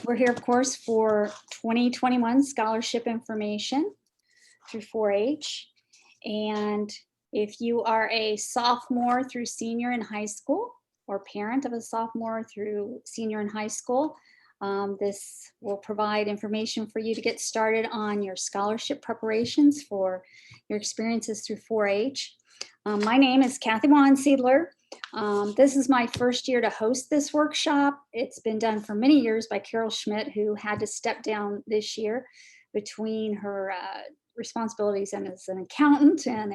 We're here, of course, for 2021 scholarship information through 4-H. And if you are a sophomore through senior in high school, or parent of a sophomore through senior in high school, this will provide information for you to get started on your scholarship preparations for your experiences through 4-H. My name is Kathy Wansiedler. This is my first year to host this workshop. It's been done for many years by Carol Schmidt, who had to step down this year between her responsibilities and as an accountant and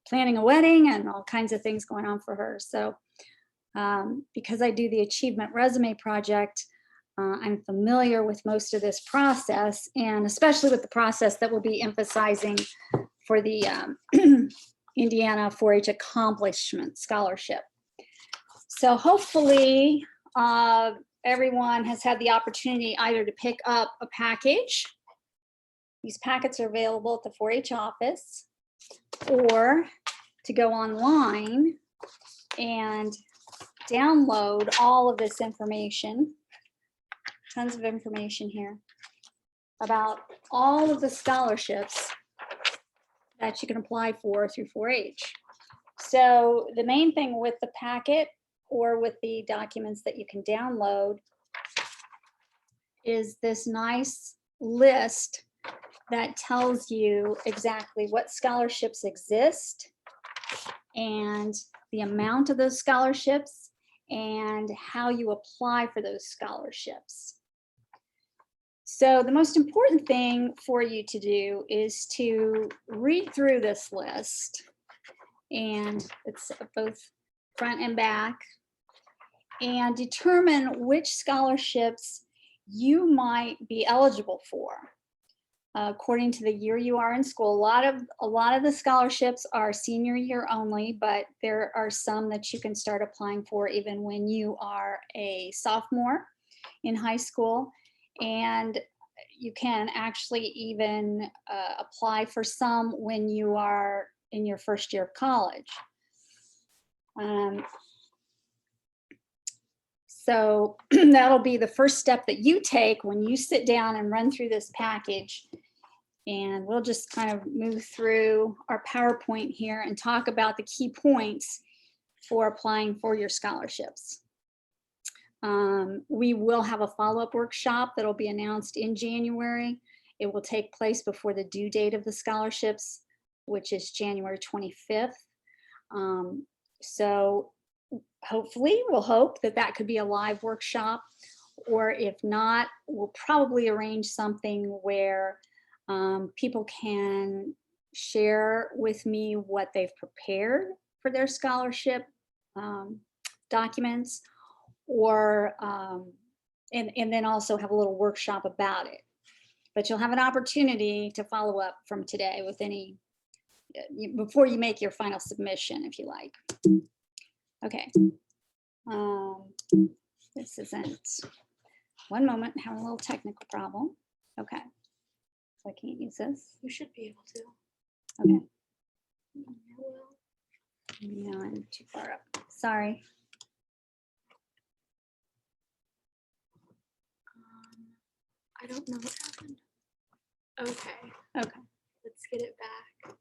planning a wedding and all kinds of things going on for her. So because I do the Achievement Resume Project, I'm familiar with most of this process, and especially with the process that we'll be emphasizing for the Indiana 4-H Accomplishment Scholarship. So hopefully everyone has had the opportunity either to pick up a package. These packets are available at the 4-H office, or to go online and download all of this information. Tons of information here about all of the scholarships that you can apply for through 4-H. So the main thing with the packet or with the documents that you can download is this nice list that tells you exactly what scholarships exist and the amount of those scholarships and how you apply for those scholarships. So the most important thing for you to do is to read through this list, and it's both front and back, and determine which scholarships you might be eligible for according to the year you are in school. A lot of the scholarships are senior year only, but there are some that you can start applying for even when you are a sophomore in high school. And you can actually even apply for some when you are in your first year of college. So that'll be the first step that you take when you sit down and run through this package. And we'll just kind of move through our PowerPoint here and talk about the key points for applying for your scholarships. We will have a follow-up workshop that'll be announced in January. It will take place before the due date of the scholarships, which is January 25th. So hopefully, we'll hope that that could be a live workshop, or if not, we'll probably arrange something where people can share with me what they've prepared for their scholarship documents, or and then also have a little workshop about it. But you'll have an opportunity to follow up from today with any, before you make your final submission, if you like. Okay. This isn't, one moment, having a little technical problem. Okay. So I can't use this. You should be able to. Okay. Well, Yeah, I'm too far up. Sorry. I don't know what happened. Okay, Okay. let's get it back.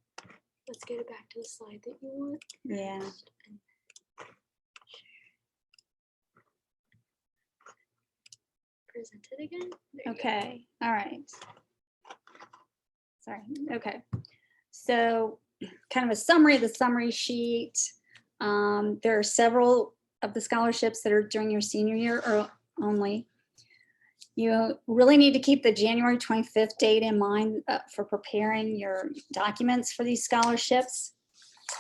Let's get it back to the slide that you want. Yeah. first, and present it again. There you go. Okay. All right. Sorry. Okay. So kind of a summary of the summary sheet. There are several of the scholarships that are during your senior year or only. You really need to keep the January 25th date in mind for preparing your documents for these scholarships.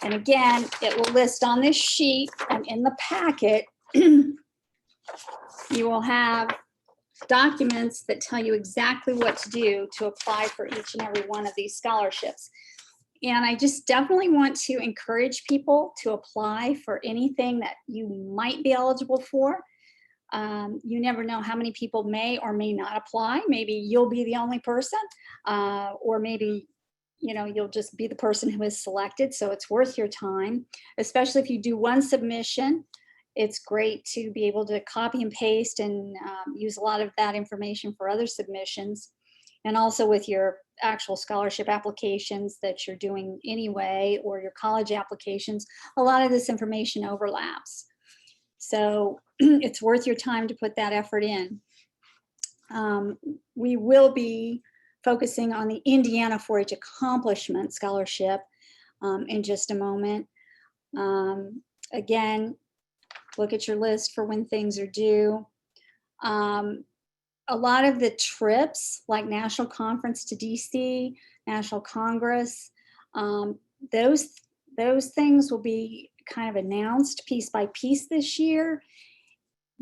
And again, it will list on this sheet and in the packet, you will have documents that tell you exactly what to do to apply for each and every one of these scholarships. And I just definitely want to encourage people to apply for anything that you might be eligible for. You never know how many people may or may not apply. Maybe you'll be the only person, or maybe, you know, you'll just be the person who is selected. So it's worth your time, especially if you do one submission it's great to be able to copy and paste and use a lot of that information for other submissions. And also with your actual scholarship applications that you're doing anyway, or your college applications, a lot of this information overlaps. So it's worth your time to put that effort in. We will be focusing on the Indiana 4-H Accomplishment Scholarship in just a moment. Again, look at your list for when things are due. A lot of the trips, like National Conference to DC, National Congress, those things will be kind of announced piece by piece this year,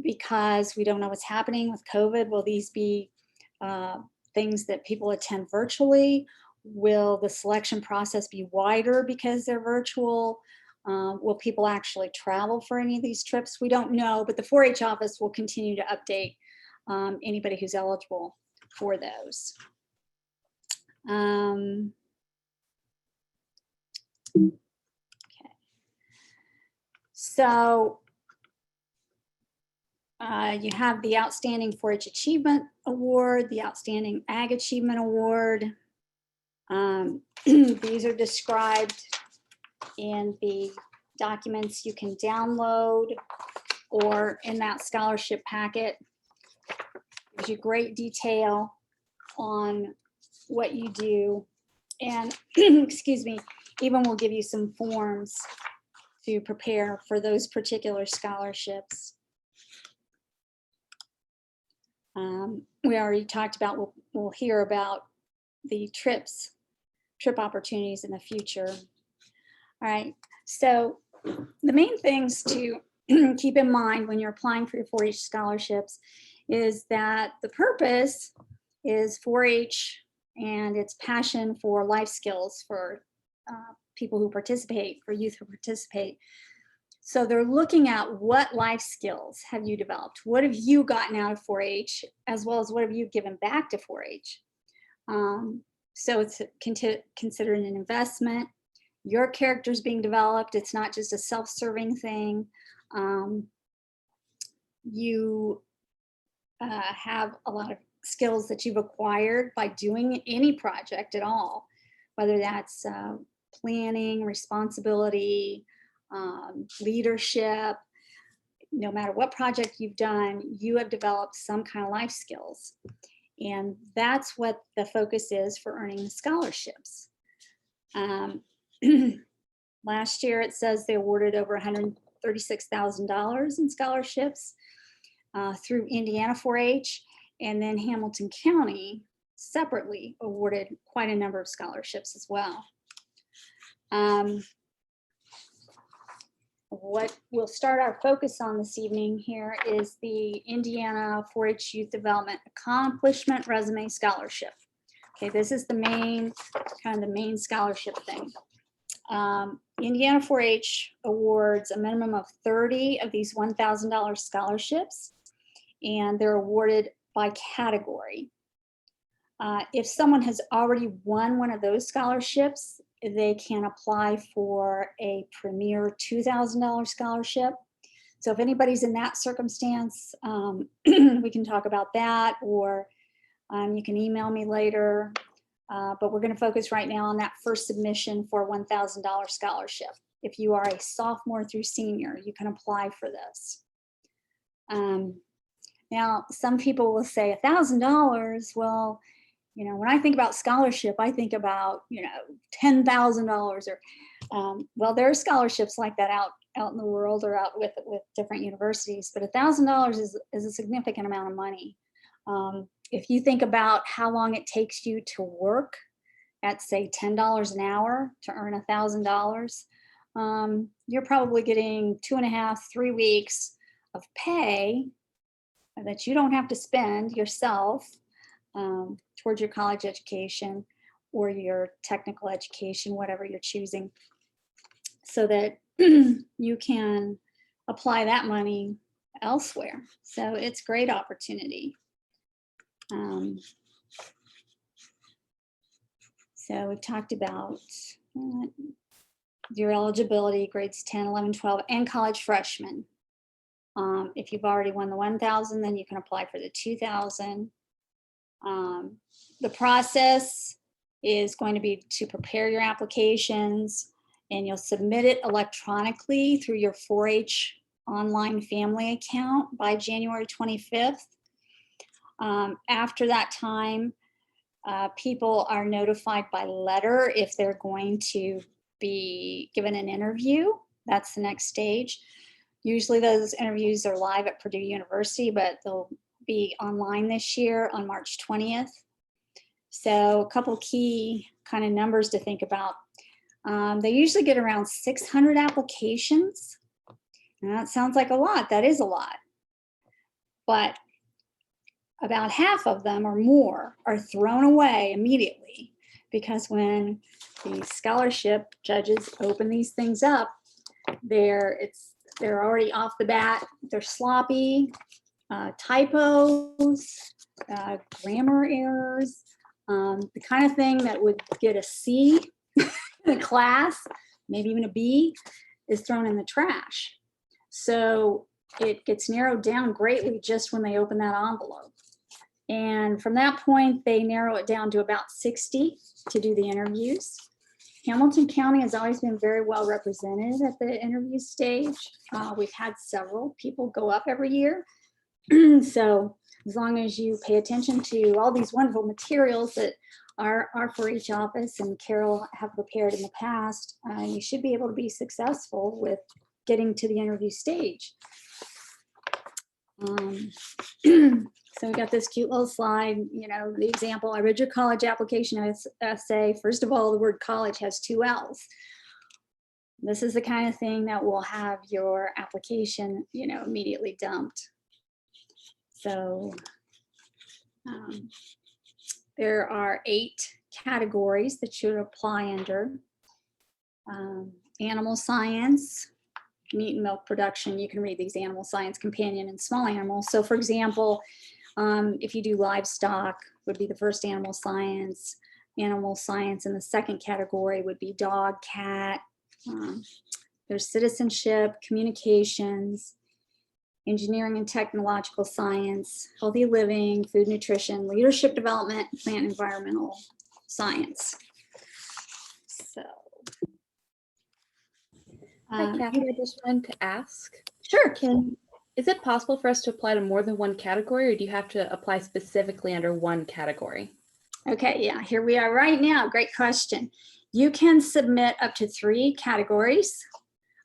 because we don't know what's happening with COVID. Will these be things that people attend virtually? Will the selection process be wider because they're virtual? Will people actually travel for any of these trips? We don't know, but the 4-H office will continue to update anybody who's eligible for those. Okay. So you have the Outstanding 4-H Achievement Award, the Outstanding Ag Achievement Award. These are described in the documents you can download or in that scholarship packet. Gives you great detail on what you do. And excuse me, even will give you some forms to prepare for those particular scholarships. We already talked about, we'll hear about the trip opportunities in the future. All right, so the main things to keep in mind when you're applying for your 4-H scholarships is that the purpose is 4-H and its passion for life skills for people who participate, for youth who participate. So they're looking at what life skills have you developed? What have you gotten out of 4-H, as well as what have you given back to 4-H? So it's considered an investment. Your character's being developed. It's not just a self-serving thing. You have a lot of skills that you've acquired by doing any project at all, whether that's planning, responsibility, leadership. No matter what project you've done, you have developed some kind of life skills. And that's what the focus is for earning scholarships. Last year, it says they awarded over $136,000 in scholarships through Indiana 4-H, and then Hamilton County separately awarded quite a number of scholarships as well. What we'll start our focus on this evening here is the Indiana 4-H Youth Development Accomplishment Resume Scholarship. Okay, this is the main, kind of the main scholarship thing. Indiana 4-H awards a minimum of 30 of these $1,000 scholarships, and they're awarded by category. If someone has already won one of those scholarships, they can apply for a premier $2,000 scholarship. So if anybody's in that circumstance, we can talk about that, or you can email me later. But we're going to focus right now on that first submission for a $1,000 scholarship. If you are a sophomore through senior, you can apply for this. Now, some people will say $1,000. Well, you know, when I think about scholarship, I think about, you know, $10,000 or, well, there are scholarships like that out in the world or out with different universities, but $1,000 is a significant amount of money. If you think about how long it takes you to work at, say, $10 an hour to earn $1,000, you're probably getting 2.5, 3 weeks of pay that you don't have to spend yourself towards your college education or your technical education, whatever you're choosing, so that you can apply that money elsewhere. So it's a great opportunity. So we've talked about your eligibility, grades 10, 11, 12, and college freshmen. If you've already won the 1,000, then you can apply for the 2,000. The process is going to be to prepare your applications, and you'll submit it electronically through your 4-H online family account by January 25th. After that time, people are notified by letter if they're going to be given an interview. That's the next stage. Usually those interviews are live at Purdue University, but they'll be online this year on March 20th. So a couple key kind of numbers to think about. They usually get around 600 applications. And that sounds like a lot. That is a lot. But about half of them or more are thrown away immediately, because when the scholarship judges open these things up, they're already off the bat. They're sloppy, typos, grammar errors, the kind of thing that would get a C in a class, maybe even a B, is thrown in the trash. So it gets narrowed down greatly just when they open that envelope. And from that point, they narrow it down to about 60 to do the interviews. Hamilton County has always been very well represented at the interview stage. We've had several people go up every year. So as long as you pay attention to all these wonderful materials that our 4-H office and Carol have prepared in the past, you should be able to be successful with getting to the interview stage. So we got this cute little slide, you know, the example. I read your college application essay. First of all, the word college has 2 L's. This is the kind of thing that will have your application, you know, immediately dumped. So there are 8 categories that you would apply under. Animal science, meat and milk production. You can read these: animal science, companion and small animals. So for example, if you do livestock, would be the first animal science. Animal science in the second category would be dog, cat. There's citizenship, communications, engineering and technological science, healthy living, food nutrition, leadership development, plant environmental science. So. Hi, Kathy. I just wanted to ask. Sure. Is it possible for us to apply to more than one category, or do you have to apply specifically under one category? Okay, yeah, here we are right now. Great question. You can submit up to 3 categories,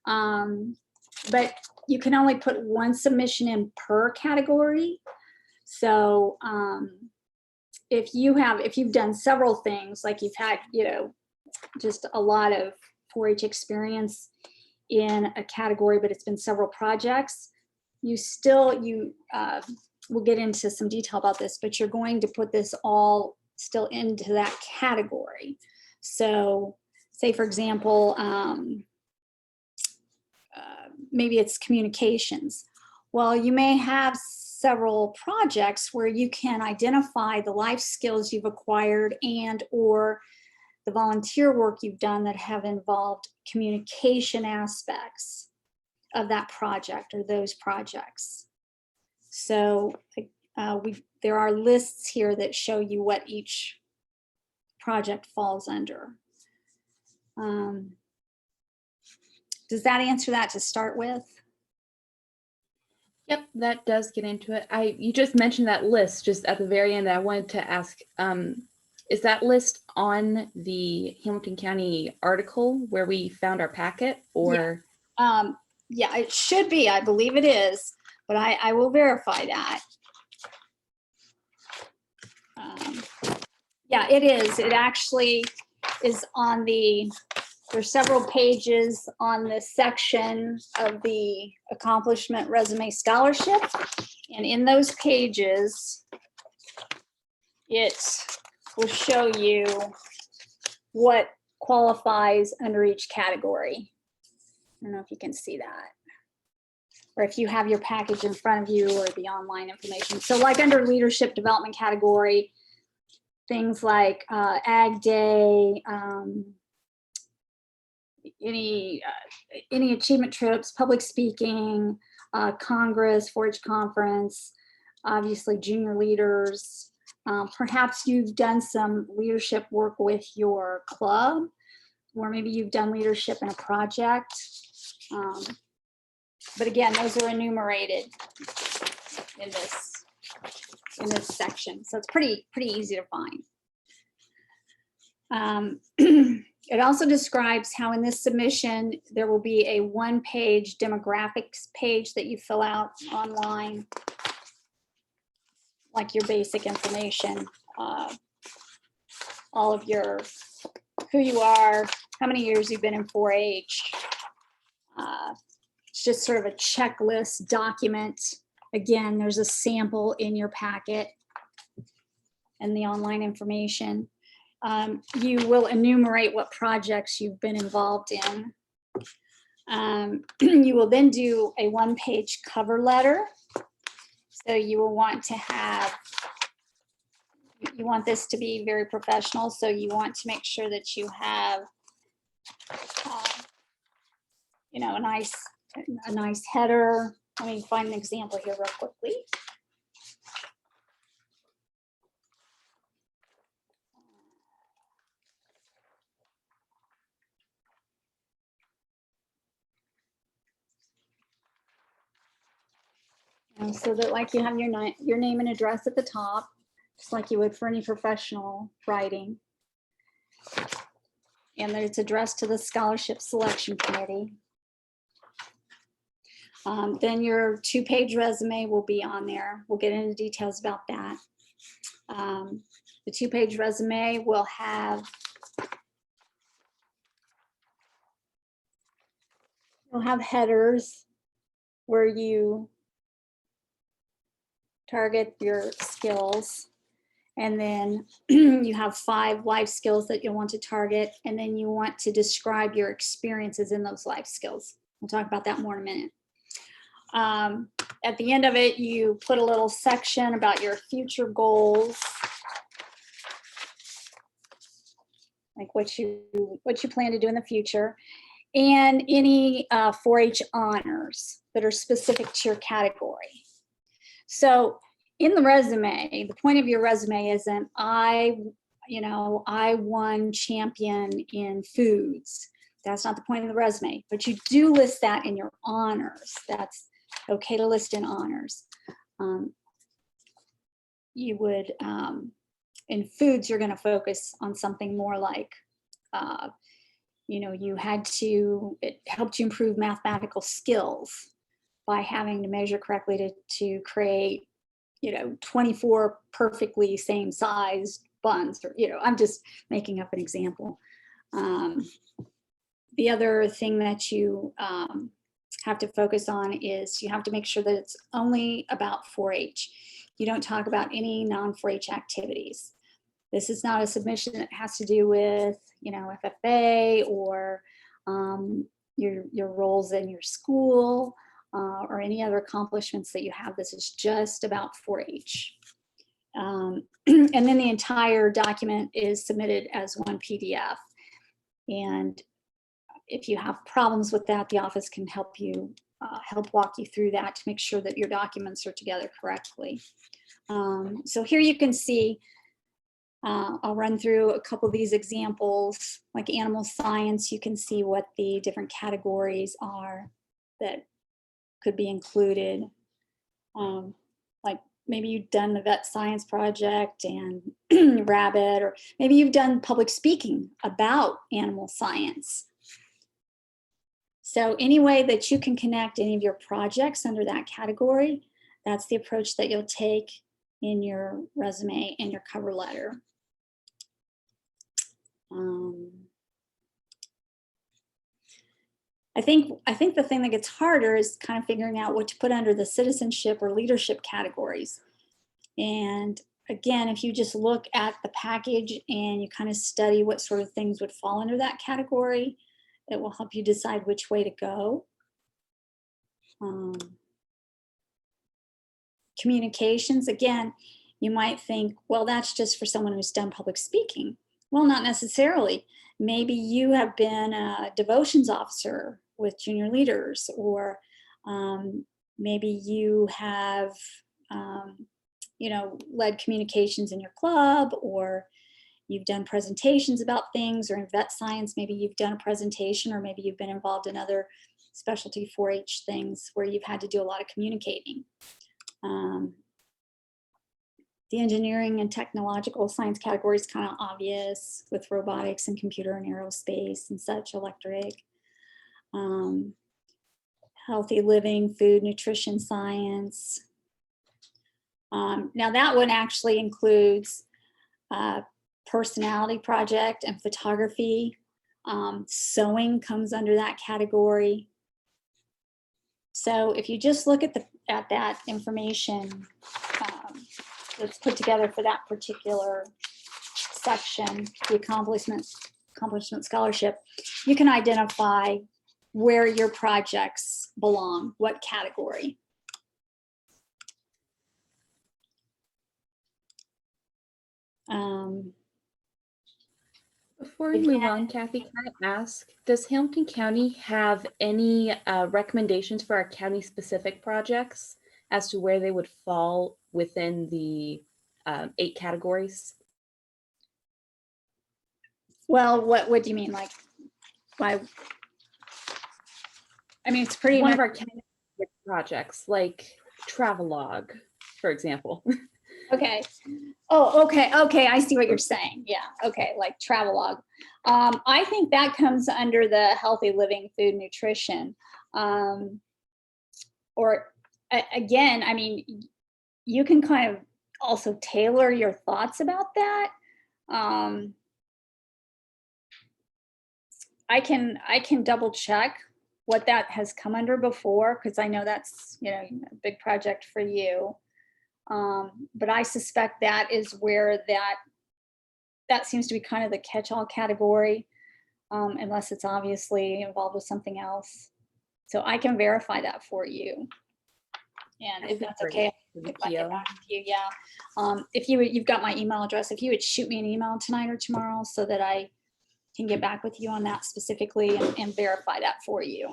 but you can only put 1 submission in per category. So if you've done several things, like you've had, you know, just a lot of 4-H experience in a category, but it's been several projects, we'll get into some detail about this, but you're going to put this all still into that category. So say, for example, maybe it's communications. Well, you may have several projects where you can identify the life skills you've acquired and or the volunteer work you've done that have involved communication aspects of that project or those projects. So there are lists here that show you what each project falls under. Does that answer that to start with? Yep, that does get into it. You just mentioned that list just at the very end. I wanted to ask, is that list on the Hamilton County article where we found our packet, or? Yeah, it should be. I believe it is, but I will verify that. Yeah, it is. It actually is on there's several pages on this section of the accomplishment resume scholarship. And in those pages, it will show you what qualifies under each category. I don't know if you can see that, or if you have your package in front of you or the online information. So like under leadership development category, things like Ag Day, any achievement trips, public speaking, Congress, 4-H conference, obviously junior leaders. Perhaps you've done some leadership work with your club, or maybe you've done leadership in a project. But again, those are enumerated in this section. So it's pretty easy to find. It also describes how in this submission, there will be a 1-page demographics page that you fill out online, like your basic information, all of your, who you are, how many years you've been in 4-H. It's just sort of a checklist document. Again, there's a sample in your packet and the online information. You will enumerate what projects you've been involved in. You will then do a 1-page cover letter. So you will want to have, you want this to be very professional. So you want to make sure that you have, you know, a nice header. Let me find an example here real quickly. So that like you have your name and address at the top, just like you would for any professional writing. And that it's addressed to the Scholarship Selection Committee. Then your 2-page resume will be on there. We'll get into details about that. The 2-page resume will have, you'll have headers where you target your skills, and then you have 5 life skills that you'll want to target, and then you want to describe your experiences in those life skills. We'll talk about that more in a minute. At the end of it, you put a little section about your future goals, like what you plan to do in the future, and any 4-H honors that are specific to your category. So in the resume, the point of your resume isn't I won champion in foods. That's not the point of the resume, but you do list that in your honors. That's okay to list in honors. You would, in foods, you're going to focus on something more like, it helped you improve mathematical skills by having to measure correctly to create, 24 perfectly same sized buns, or, I'm just making up an example. The other thing that you have to focus on is you have to make sure that it's only about 4-H. You don't talk about any non-4-H activities. This is not a submission that has to do with, FFA or your roles in your school. Or any other accomplishments that you have. This is just about 4-H. And then the entire document is submitted as one PDF. And if you have problems with that, the office can help walk you through that to make sure that your documents are together correctly. So here you can see, I'll run through a couple of these examples, like animal science. You can see what the different categories are that could be included. Like maybe you've done the vet science project and rabbit, or maybe you've done public speaking about animal science. So any way that you can connect any of your projects under that category, that's the approach that you'll take in your resume and your cover letter. I think the thing that gets harder is kind of figuring out what to put under the citizenship or leadership categories. And again, if you just look at the package and you kind of study what sort of things would fall under that category, it will help you decide which way to go. Communications, again, you might think, well, that's just for someone who's done public speaking. Well, not necessarily. Maybe you have been a devotions officer with junior leaders, or Maybe you have, led communications in your club, or you've done presentations about things, or in vet science, maybe you've done a presentation, or maybe you've been involved in other specialty 4-H things where you've had to do a lot of communicating. The engineering and technological science category is kind of obvious with robotics and computer and aerospace and such, electric. Healthy living, food, nutrition, science. Now that one actually includes personality project and photography. Sewing comes under that category. So if you just look at that information that's put together for that particular section, the accomplishment scholarship, you can identify where your projects belong, what category. Before we move on, Kathy, can I ask, does Hamilton County have any recommendations for our county-specific projects as to where they would fall within the 8 categories? Well, what do you mean? Like, why? I mean, it's pretty One much of our county projects, like Travelog, for example. okay. Oh, okay. I see what you're saying. Yeah. Okay. Like Travelog. I think that comes under the healthy living, food, nutrition. Or again, I mean, you can kind of also tailor your thoughts about that. I can double check what that has come under before, because I know that's, a big project for you. But I suspect that is where that seems to be kind of the catch-all category, unless it's obviously involved with something else. So I can verify that for you. And if that's okay, if I get back with you, yeah. If you've got my email address, if you would shoot me an email tonight or tomorrow so that I can get back with you on that specifically and verify that for you.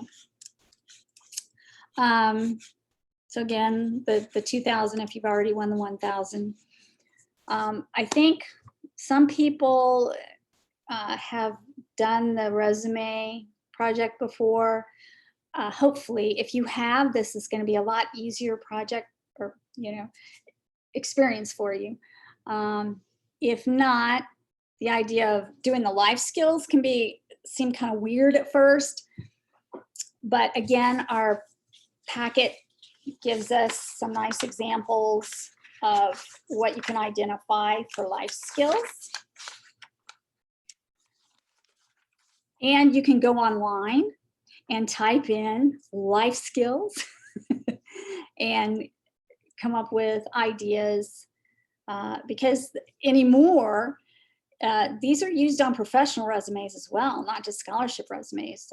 So again, the 2,000, if you've already won the 1,000. I think some people have done the resume project before. Hopefully, if you have, this is going to be a lot easier project or, experience for you. If not, the idea of doing the life skills can seem kind of weird at first. But again, our packet gives us some nice examples of what you can identify for life skills. And you can go online and type in life skills and come up with ideas, because anymore, these are used on professional resumes as well, not just scholarship resumes.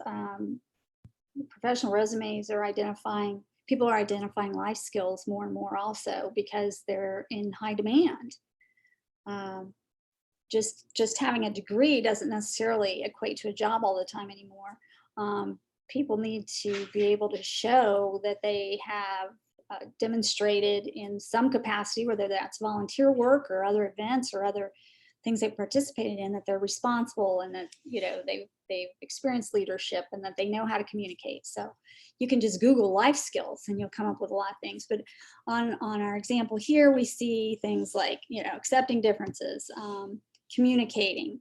Professional resumes are people are identifying life skills more and more also because they're in high demand. Just having a degree doesn't necessarily equate to a job all the time anymore. People need to be able to show that they have demonstrated in some capacity, whether that's volunteer work or other events or other things they've participated in, that they're responsible and that they've experienced leadership and that they know how to communicate. So you can just Google life skills and you'll come up with a lot of things. But on our example here, we see things like accepting differences, communicating,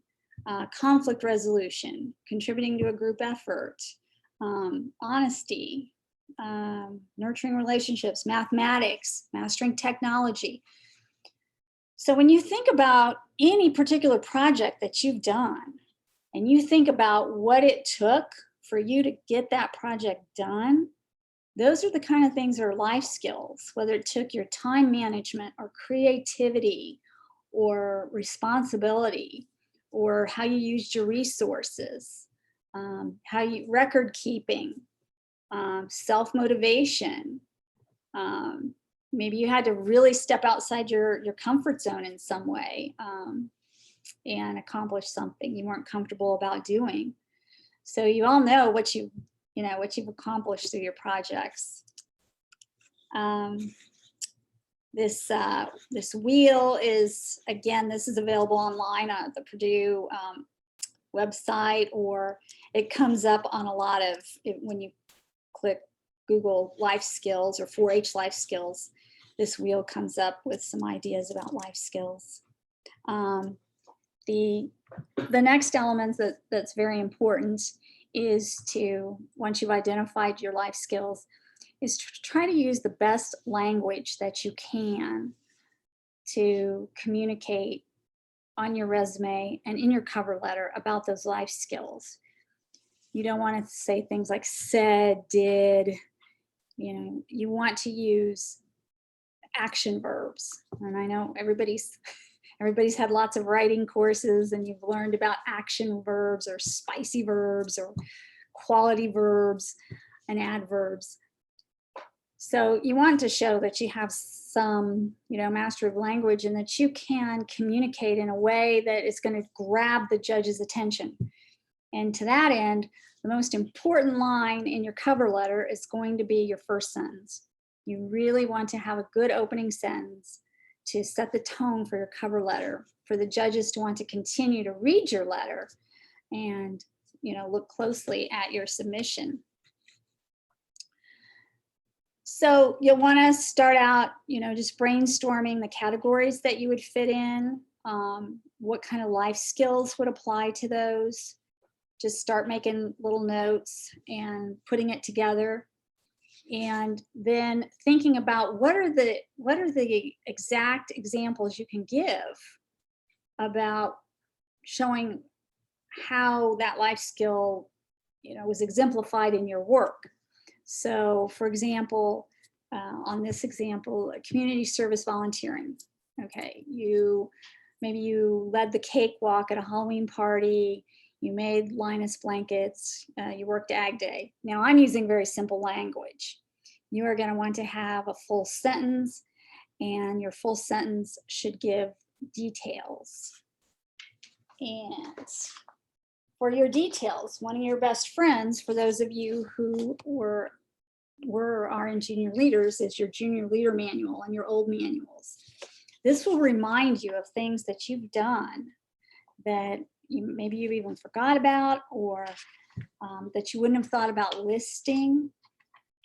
conflict resolution, contributing to a group effort, honesty, nurturing relationships, mathematics, mastering technology. So when you think about any particular project that you've done and you think about what it took for you to get that project done, those are the kind of things that are life skills, whether it took your time management or creativity or responsibility or how you used your resources, how you record keeping, self-motivation. Maybe you had to really step outside your comfort zone in some way and accomplish something you weren't comfortable about doing. So you all know what you've accomplished through your projects. This wheel is, again, this is available online on the Purdue website, or it comes up on a lot of, when you click Google life skills or 4-H life skills, this wheel comes up with some ideas about life skills. The next element that's very important is to, once you've identified your life skills, is to try to use the best language that you can to communicate on your resume and in your cover letter about those life skills. You don't want to say things like said, did, you want to use action verbs. And I know everybody's had lots of writing courses, and you've learned about action verbs or spicy verbs or quality verbs and adverbs. So you want to show that you have some, mastery of language, and that you can communicate in a way that is going to grab the judge's attention. And to that end, the most important line in your cover letter is going to be your first sentence. You really want to have a good opening sentence to set the tone for your cover letter, for the judges to want to continue to read your letter and, look closely at your submission. So you'll want to start out, just brainstorming the categories that you would fit in, what kind of life skills would apply to those. Just start making little notes and putting it together. And then thinking about what are the exact examples you can give about showing how that life skill, was exemplified in your work. So, for example, on this example, community service volunteering. Okay, maybe you led the cakewalk at a Halloween party. You made Linus blankets, you worked Ag Day. Now I'm using very simple language. You are going to want to have a full sentence, and your full sentence should give details. And for your details, one of your best friends, for those of you who were our junior leaders, is your junior leader manual and your old manuals. This will remind you of things that you've done that maybe you even forgot about, or that you wouldn't have thought about listing.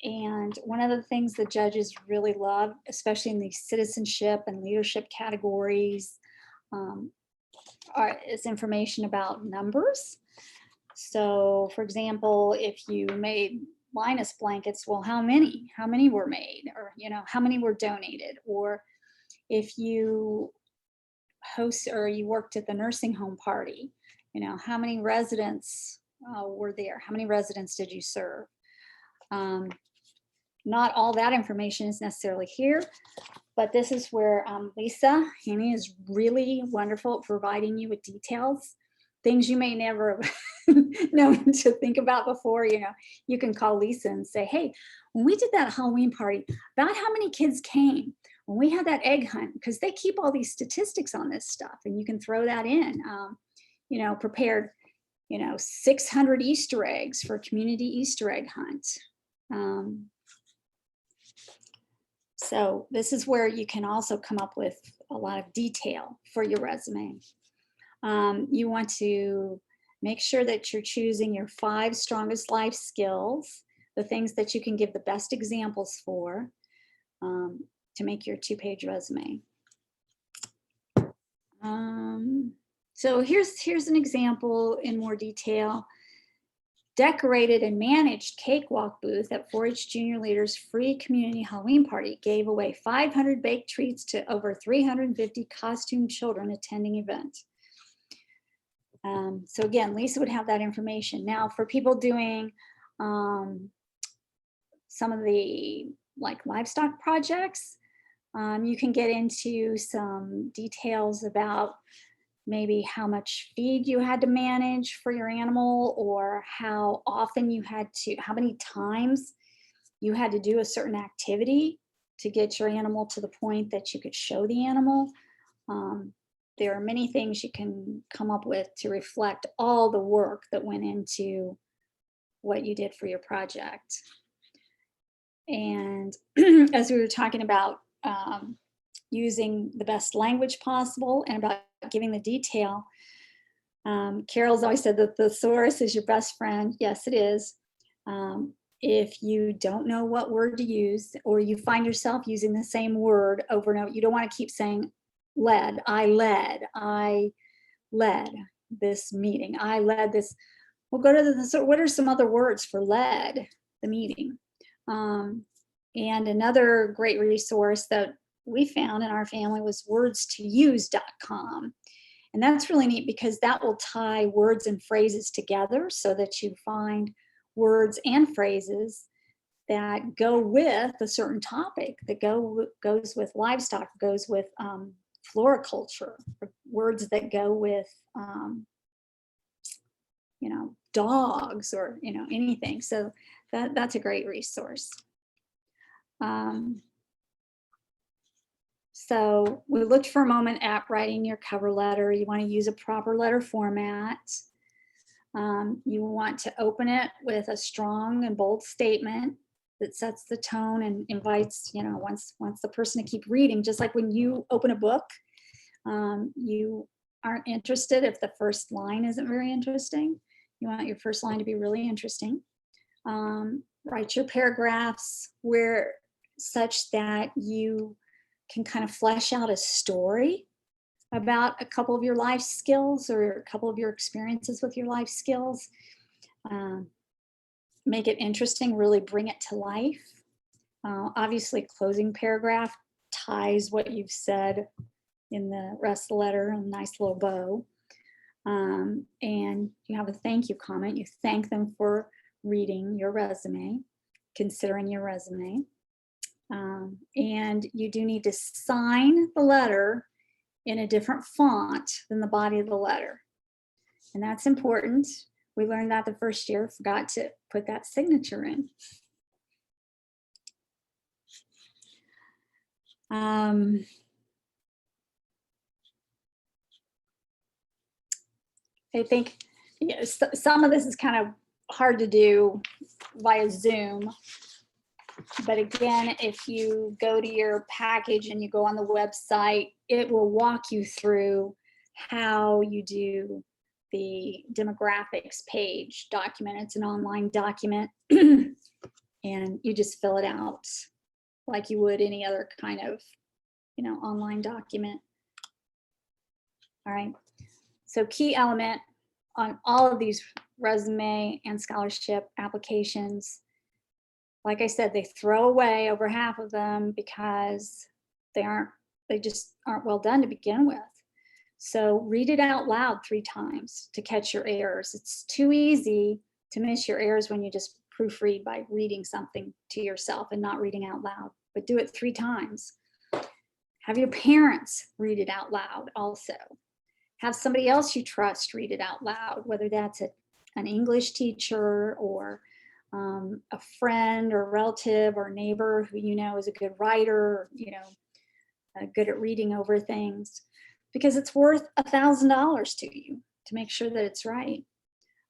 And one of the things the judges really love, especially in these citizenship and leadership categories, is information about numbers. So, for example, if you made Linus blankets, well, how many were made, or how many were donated? Or if you host or you worked at the nursing home party, how many residents were there? How many residents did you serve? Not all that information is necessarily here, but this is where Lisa Haney is really wonderful at providing you with details, things you may never have known to think about before. You can call Lisa and say, hey, when we did that Halloween party, about how many kids came when we had that egg hunt? Because they keep all these statistics on this stuff, and you can throw that in. Prepared 600 Easter eggs for a community Easter egg hunt. So this is where you can also come up with a lot of detail for your resume. You want to make sure that you're choosing your 5 strongest life skills, the things that you can give the best examples for, to make your 2-page resume. So here's an example in more detail. Decorated and managed cakewalk booth at 4-H Junior Leaders Free Community Halloween Party gave away 500 baked treats to over 350 costumed children attending event. So again, Lisa would have that information. Now for people doing some of the livestock projects, you can get into some details about maybe how much feed you had to manage for your animal, or how often how many times you had to do a certain activity to get your animal to the point that you could show the animal. There are many things you can come up with to reflect all the work that went into what you did for your project. And as we were talking about using the best language possible and about giving the detail, Carol's always said that the thesaurus is your best friend. Yes, it is. If you don't know what word to use, or you find yourself using the same word over and over, you don't want to keep saying led, I led this meeting, I led this. We'll go to the, what are some other words for led the meeting? And another great resource that we found in our family was wordstouse.com. And that's really neat because that will tie words and phrases together so that you find words and phrases that go with a certain topic, that goes with livestock, goes with floriculture, words that go with dogs, or anything. So that's a great resource. So we looked for a moment at writing your cover letter. You want to use a proper letter format. You want to open it with a strong and bold statement that sets the tone and invites, wants the person to keep reading. Just like when you open a book, you aren't interested if the first line isn't very interesting. You want your first line to be really interesting. Write your paragraphs where such that you can kind of flesh out a story about a couple of your life skills or a couple of your experiences with your life skills. Make it interesting, really bring it to life. Obviously, closing paragraph ties what you've said in the rest of the letter, a nice little bow. And you have a thank you comment. You thank them for reading your resume, considering your resume. And you do need to sign the letter in a different font than the body of the letter. And that's important. We learned that the first year, forgot to put that signature in. I think some of this is kind of hard to do via Zoom. But again, if you go to your package and you go on the website, it will walk you through how you do the demographics page document. It's an online document and you just fill it out like you would any other kind of, online document. All right. So key element on all of these resume and scholarship applications, like I said, they throw away over half of them because they just aren't well done to begin with. So read it out loud 3 times to catch your errors. It's too easy to miss your errors when you just proofread by reading something to yourself and not reading out loud, but do it 3 times. Have your parents read it out loud also. Have somebody else you trust read it out loud, whether that's an English teacher or a friend or relative or neighbor who is a good writer, good at reading over things, because it's worth $1,000 to you to make sure that it's right.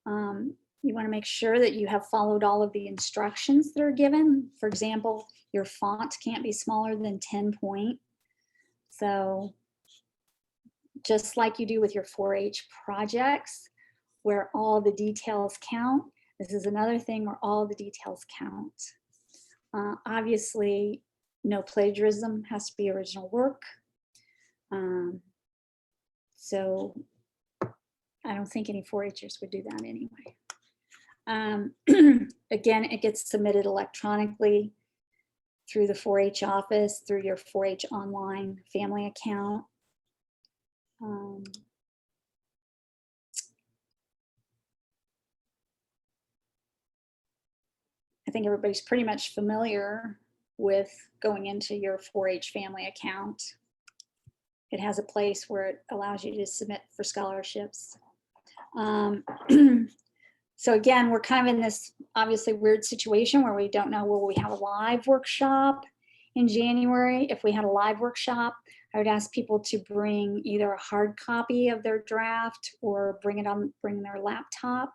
You want to make sure that you have followed all of the instructions that are given. For example, your font can't be smaller than 10 point. So just like you do with your 4-H projects, where all the details count, this is another thing where all the details count. Obviously, no plagiarism, has to be original work. So I don't think any 4-Hers would do that anyway. Again, it gets submitted electronically through the 4-H office, through your 4-H online family account. I think everybody's pretty much familiar with going into your 4-H family account. It has a place where it allows you to submit for scholarships. So again, we're kind of in this obviously weird situation where we don't know, will we have a live workshop in January? If we had a live workshop, I would ask people to bring either a hard copy of their draft or bring a laptop.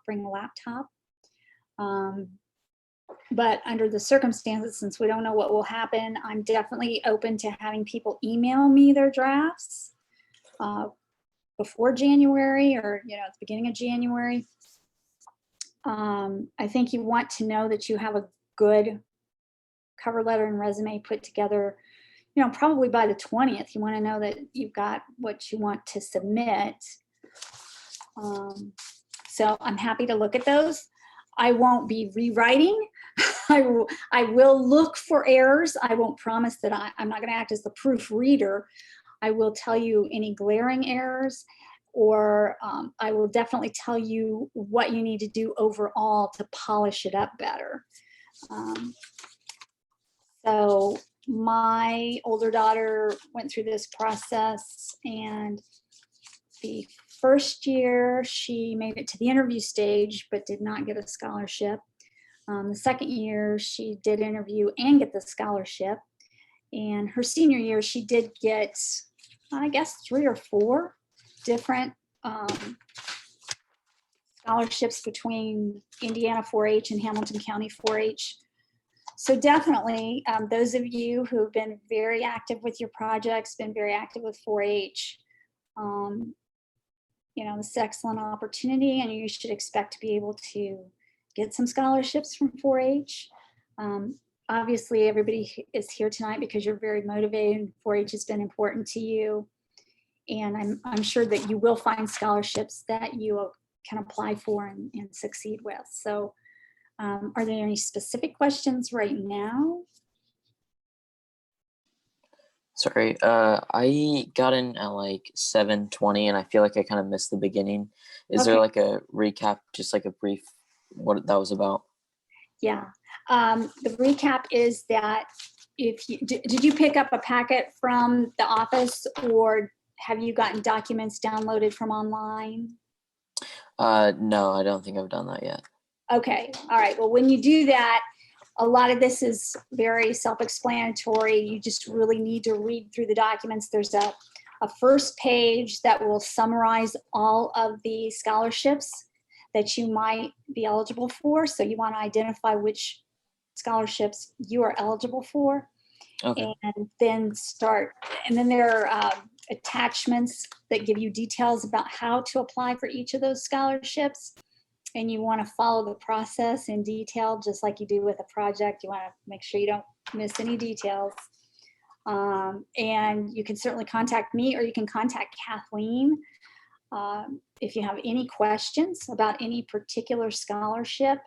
But under the circumstances, since we don't know what will happen, I'm definitely open to having people email me their drafts before January, or, at the beginning of January. I think you want to know that you have a good cover letter and resume put together, probably by the 20th. You want to know that you've got what you want to submit. So I'm happy to look at those. I won't be rewriting. I will look for errors. I won't promise that I'm not going to act as the proofreader. I will tell you any glaring errors, or I will definitely tell you what you need to do overall to polish it up better. So my older daughter went through this process, and the first year she made it to the interview stage but did not get a scholarship. The second year she did interview and get the scholarship, and her senior year she did get, I guess, 3 or 4 different scholarships between Indiana 4-H and Hamilton County 4-H. So definitely, those of you who've been very active with your projects, been very active with 4-H, this is an excellent opportunity, and you should expect to be able to get some scholarships from 4-H. Obviously, everybody is here tonight because you're very motivated. 4-H has been important to you, and I'm sure that you will find scholarships that you can apply for and succeed with. So are there any specific questions right now? Sorry, I got in at like 7:20, and I feel like I kind of missed the beginning. Is there like a recap, just like a brief, what that was about? Yeah, the recap is that if you, did you pick up a packet from the office, or have you gotten documents downloaded from online? No, I don't think I've done that yet. Okay, all right. Well, when you do that, a lot of this is very self-explanatory. You just really need to read through the documents. There's a first page that will summarize all of the scholarships that you might be eligible for. So you want to identify which scholarships you are eligible for. Okay. And then there are attachments that give you details about how to apply for each of those scholarships. And you want to follow the process in detail, just like you do with a project. You want to make sure you don't miss any details. And you can certainly contact me, or you can contact Kathleen if you have any questions about any particular scholarship.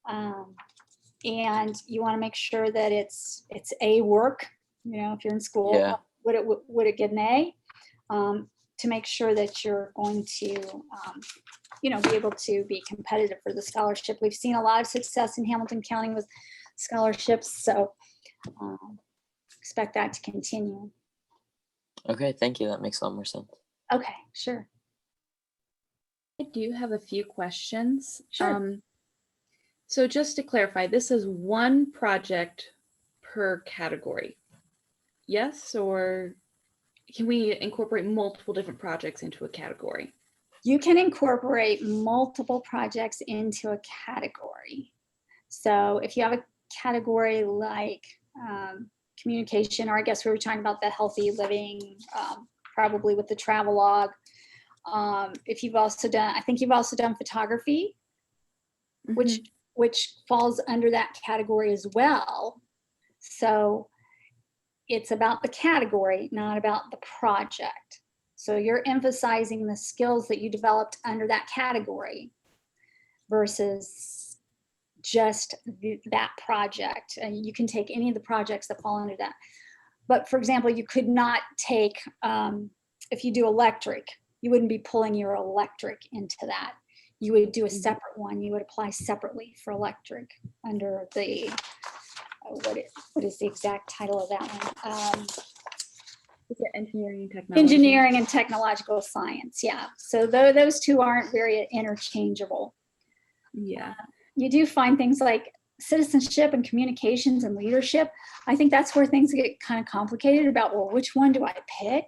And you want to make sure that it's A work. If you're in school, Yeah. would it get an A? To make sure that you're going to be able to be competitive for the scholarship. We've seen a lot of success in Hamilton County with scholarships, so expect that to continue. Okay, thank you. That makes a lot more sense. Okay, sure. I do have a few questions. Sure. So just to clarify, this is one project per category. Yes, or can we incorporate multiple different projects into a category? You can incorporate multiple projects into a category. So if you have a category like communication, or I guess we were talking about the healthy living, probably with the travelogue. If you've also done, I think you've also done photography, which falls under that category as well. So it's about the category, not about the project. So you're emphasizing the skills that you developed under that category versus just that project. And you can take any of the projects that fall under that. But for example, you could not take, if you do electric, you wouldn't be pulling your electric into that. You would do a separate one. You would apply separately for electric under the, what is the exact title of that one? Is it engineering and technology? Engineering and technological science, yeah. So those two aren't very interchangeable. Yeah. You do find things like citizenship and communications and leadership. I think that's where things get kind of complicated about, well, which one do I pick?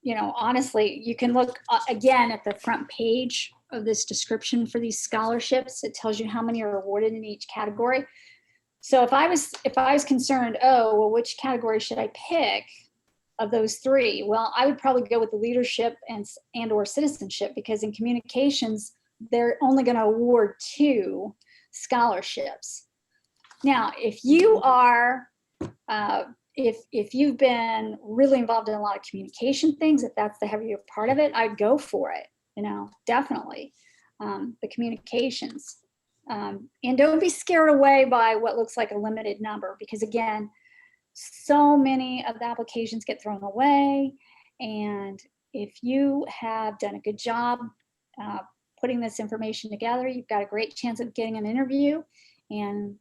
you know, honestly, you can look again at the front page of this description for these scholarships. It tells you how many are awarded in each category. So if I was concerned, oh, well, which category should I pick of those three? Well, I would probably go with the leadership and or citizenship, because in communications, they're only going to award 2 scholarships. Now, if you are, if you've been really involved in a lot of communication things, if that's the heavier part of it, I'd go for it, you know, definitely. The communications. And don't be scared away by what looks like a limited number, because again, so many of the applications get thrown away. And if you have done a good job putting this information together, you've got a great chance of getting an interview. And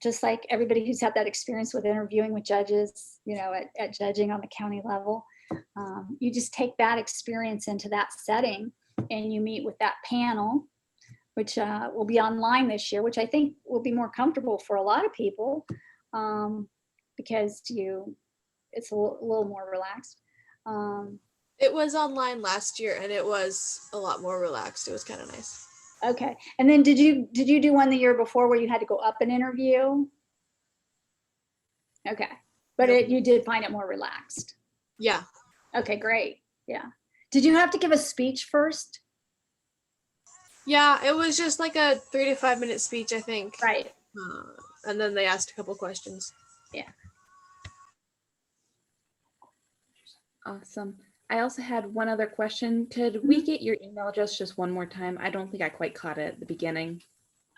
just like everybody who's had that experience with interviewing with judges, you know, at judging on the county level, you just take that experience into that setting and you meet with that panel, which will be online this year, which I think will be more comfortable for a lot of people because it's a little more relaxed. It was online last year and it was a lot more relaxed. It was kind of nice. Okay. And then did you do one the year before where you had to go up and interview? Okay. But Nope. you did find it more relaxed. Yeah. Okay, great. Yeah. Did you have to give a speech first? Yeah, it was just like a 3 to 5 minute speech, I think. Right. And then they asked a couple questions. Yeah. Awesome. I also had one other question. Could we get your email address just one more time? I don't think I quite caught it at the beginning.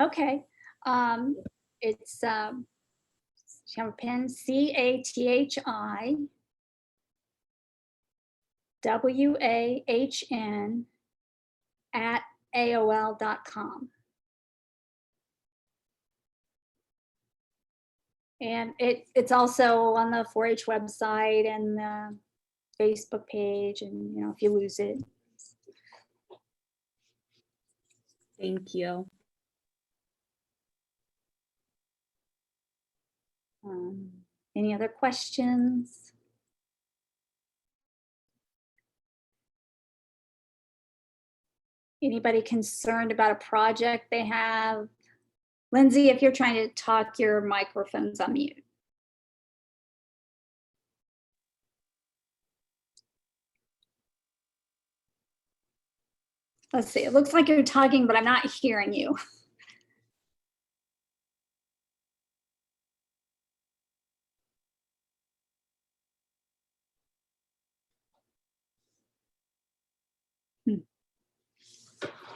Okay. It's, you have a pen, CATHIWAHN@AOL.com. And it's also on the 4-H website and the Facebook page, and you know, if you lose it. Thank you. Any other questions? Anybody concerned about a project they have? Lindsay, if you're trying to talk, your microphone's on mute. Let's see, it looks like you're talking, but I'm not hearing you.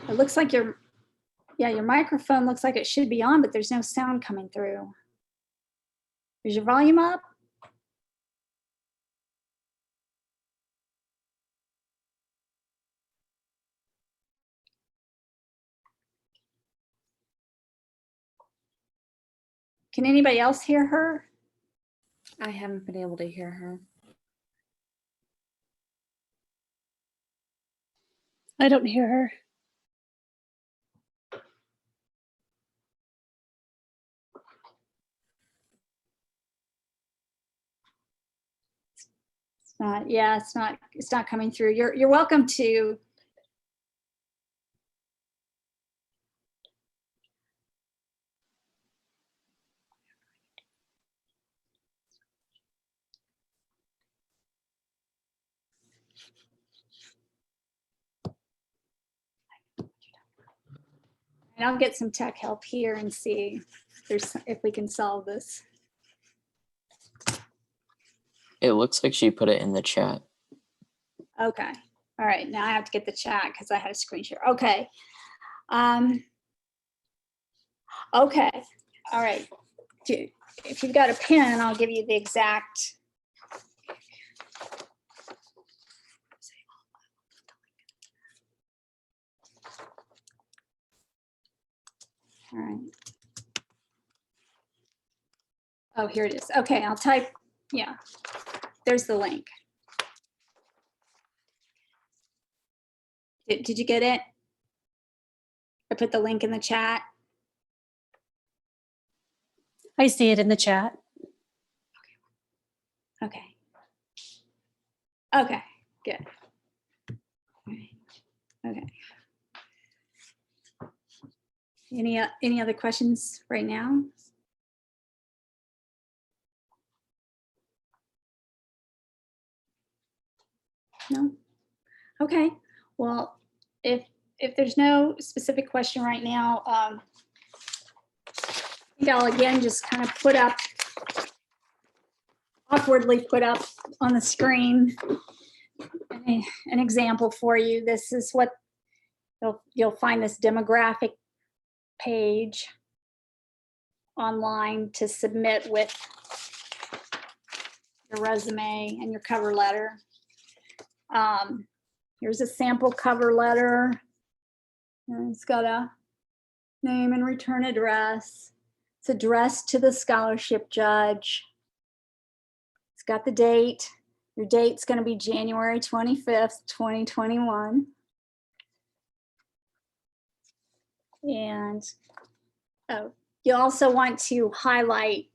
It looks like your microphone looks like it should be on, but there's no sound coming through. Is your volume up? Can anybody else hear her? I haven't been able to hear her. I don't hear her. Yeah, it's not coming through. You're welcome to. And I'll get some tech help here and see if we can solve this. It looks like she put it in the chat. Okay. All right. Now I have to get the chat because I had a screen share. Okay. Okay. All right. If you've got a pen, I'll give you the exact. All right. Oh, here it is. Okay, I'll type, yeah, there's the link. Did you get it? I put the link in the chat. I see it in the chat. Okay. Okay. Good. Okay. Any other questions right now? No? Okay, well, if there's no specific question right now, I think I'll again just kind of awkwardly put up on the screen an example for you. This is what you'll find, this demographic page online to submit with your resume and your cover letter. Here's a sample cover letter. And it's got a name and return address. It's addressed to the scholarship judge. It's got the date. Your date's going to be January 25th, 2021. And you also want to highlight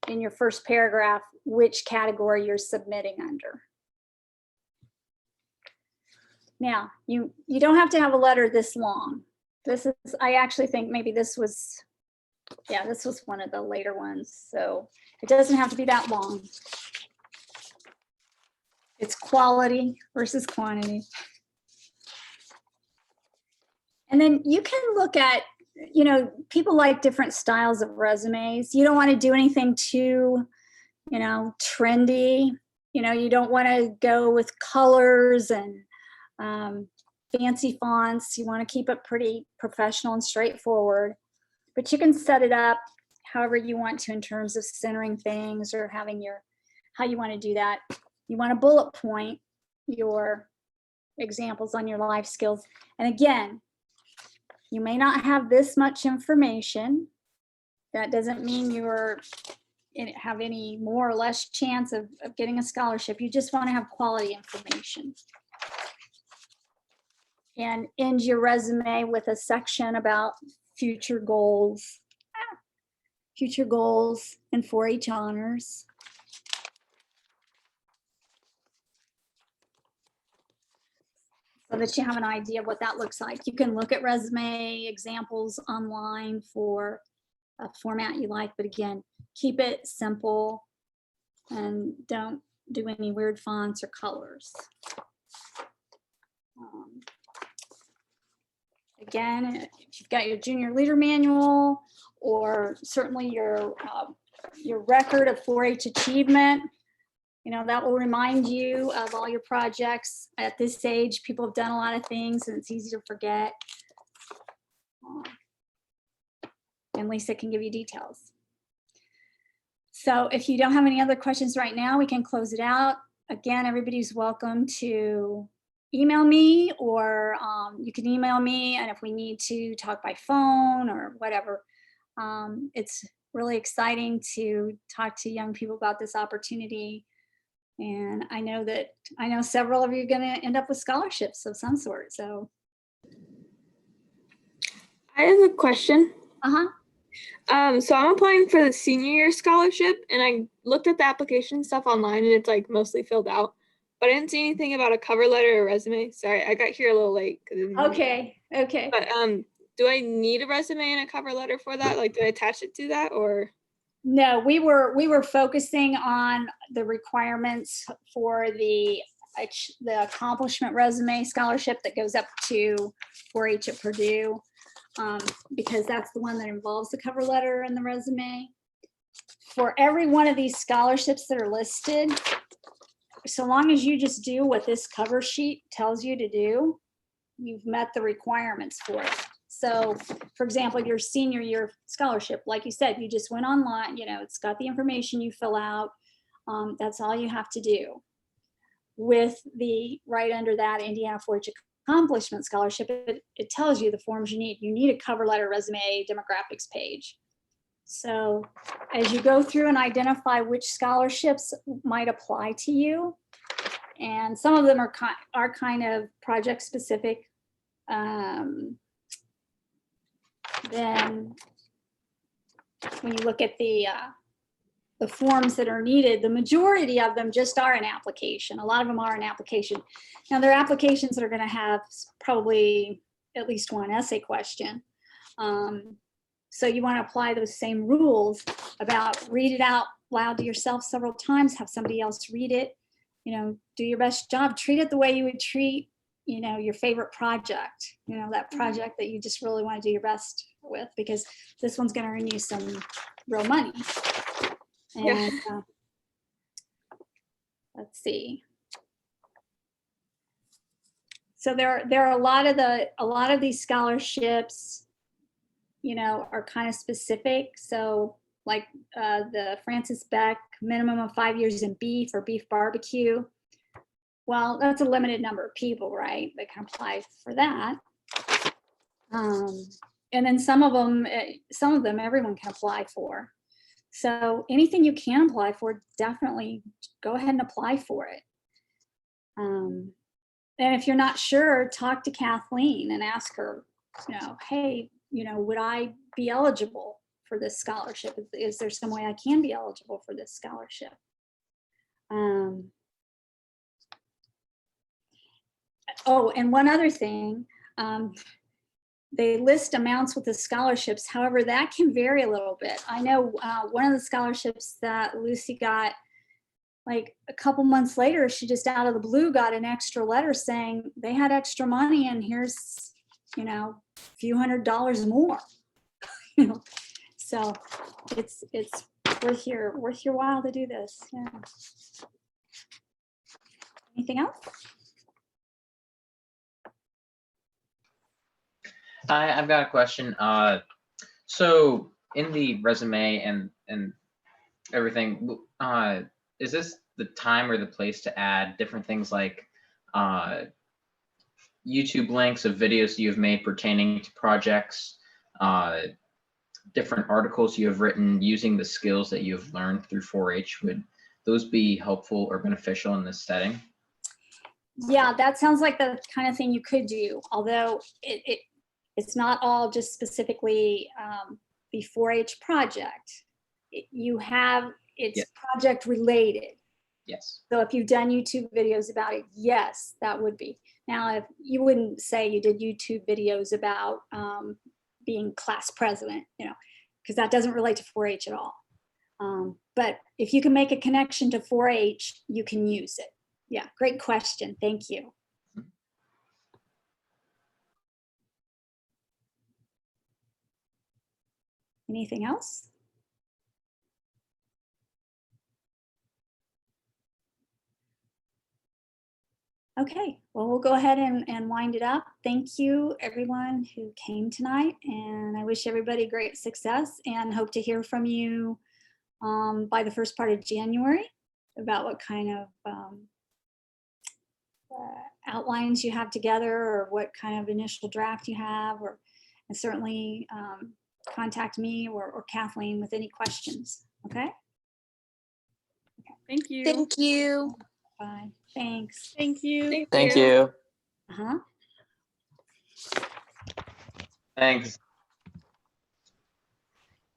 in your first paragraph which category you're submitting under. Now, you don't have to have a letter this long. This is, I actually think maybe this was one of the later ones. So it doesn't have to be that long. It's quality versus quantity. And then you can look at, people like different styles of resumes. You don't want to do anything too, trendy. You don't want to go with colors and fancy fonts. You want to keep it pretty professional and straightforward, but you can set it up however you want to in terms of centering things or having how you want to do that. You want to bullet point your examples on your life skills. And again, you may not have this much information. That doesn't mean have any more or less chance of getting a scholarship. You just want to have quality information. And end your resume with a section about future goals and 4-H honors. So that you have an idea of what that looks like. You can look at resume examples online for a format you like, but again, keep it simple and don't do any weird fonts or colors. Again, if you've got your junior leader manual or certainly your record of 4-H achievement, that will remind you of all your projects. At this age, people have done a lot of things and it's easy to forget. And Lisa can give you details. So if you don't have any other questions right now, we can close it out. Again, everybody's welcome to email me, or you can email me, and if we need to talk by phone or whatever. It's really exciting to talk to young people about this opportunity. And I know several of you are going to end up with scholarships of some sort. So I have a question. uh-huh. So I'm applying for the senior year scholarship, and I looked at the application stuff online, and it's like mostly filled out, but I didn't see anything about a cover letter or resume. Sorry, I got here a little late. Okay. But do I need a resume and a cover letter for that? Like, do I attach it to that, or? No, we were focusing on the requirements for the accomplishment resume scholarship that goes up to 4-H at Purdue, because that's the one that involves the cover letter and the resume. For every one of these scholarships that are listed, so long as you just do what this cover sheet tells you to do, you've met the requirements for it. So, for example, your senior year scholarship, like you said, you just went online, it's got the information you fill out. That's all you have to do. With right under that Indiana 4-H Accomplishment Scholarship, it tells you the forms you need. You need a cover letter, resume, demographics page. So as you go through and identify which scholarships might apply to you, and some of them are kind of project specific, then when you look at the the forms that are needed, the majority of them just are an application. A lot of them are an application. Now, there are applications that are going to have probably at least one essay question. So you want to apply those same rules about read it out loud to yourself several times, have somebody else read it, do your best job, treat it the way you would treat, your favorite project, that project that you just really want to do your best with, because this one's going to earn you some real money. And let's see. So there are a lot of these scholarships, are kind of specific. So like the Francis Beck minimum of 5 years in beef or beef barbecue. Well, that's a limited number of people, right? That can apply for that. And then some of them everyone can apply for. So anything you can apply for, definitely go ahead and apply for it. And if you're not sure, talk to Kathleen and ask her, hey, would I be eligible for this scholarship? Is there some way I can be eligible for this scholarship? Oh, and one other thing, they list amounts with the scholarships. However, that can vary a little bit. I know one of the scholarships that Lucy got, like a couple months later, she just out of the blue got an extra letter saying they had extra money and here's, a few $100s more. So it's worth your while to do this. Yeah. Anything else? Hi, I've got a question. So in the resume and everything, is this the time or the place to add different things like YouTube links of videos you have made pertaining to projects, different articles you have written using the skills that you have learned through 4-H? Would those be helpful or beneficial in this setting? Yeah, that sounds like the kind of thing you could do, although it's not all just specifically the 4-H project. It's project related. Yes. So if you've done YouTube videos about it, yes, that would be. Now, if you wouldn't say you did YouTube videos about being class president, because that doesn't relate to 4-H at all. But if you can make a connection to 4-H, you can use it. Yeah, great question. Thank you. Anything else? Okay, well, we'll go ahead and wind it up. Thank you, everyone who came tonight, and I wish everybody great success and hope to hear from you by the first part of January about what kind of outlines you have together or what kind of initial draft you have, and certainly contact me or Kathleen with any questions, okay? Thank you. Thank you. Bye, thanks. Thank you. Thank you. Uh-huh. Thanks.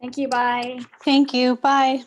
Thank you, bye. Thank you. Bye.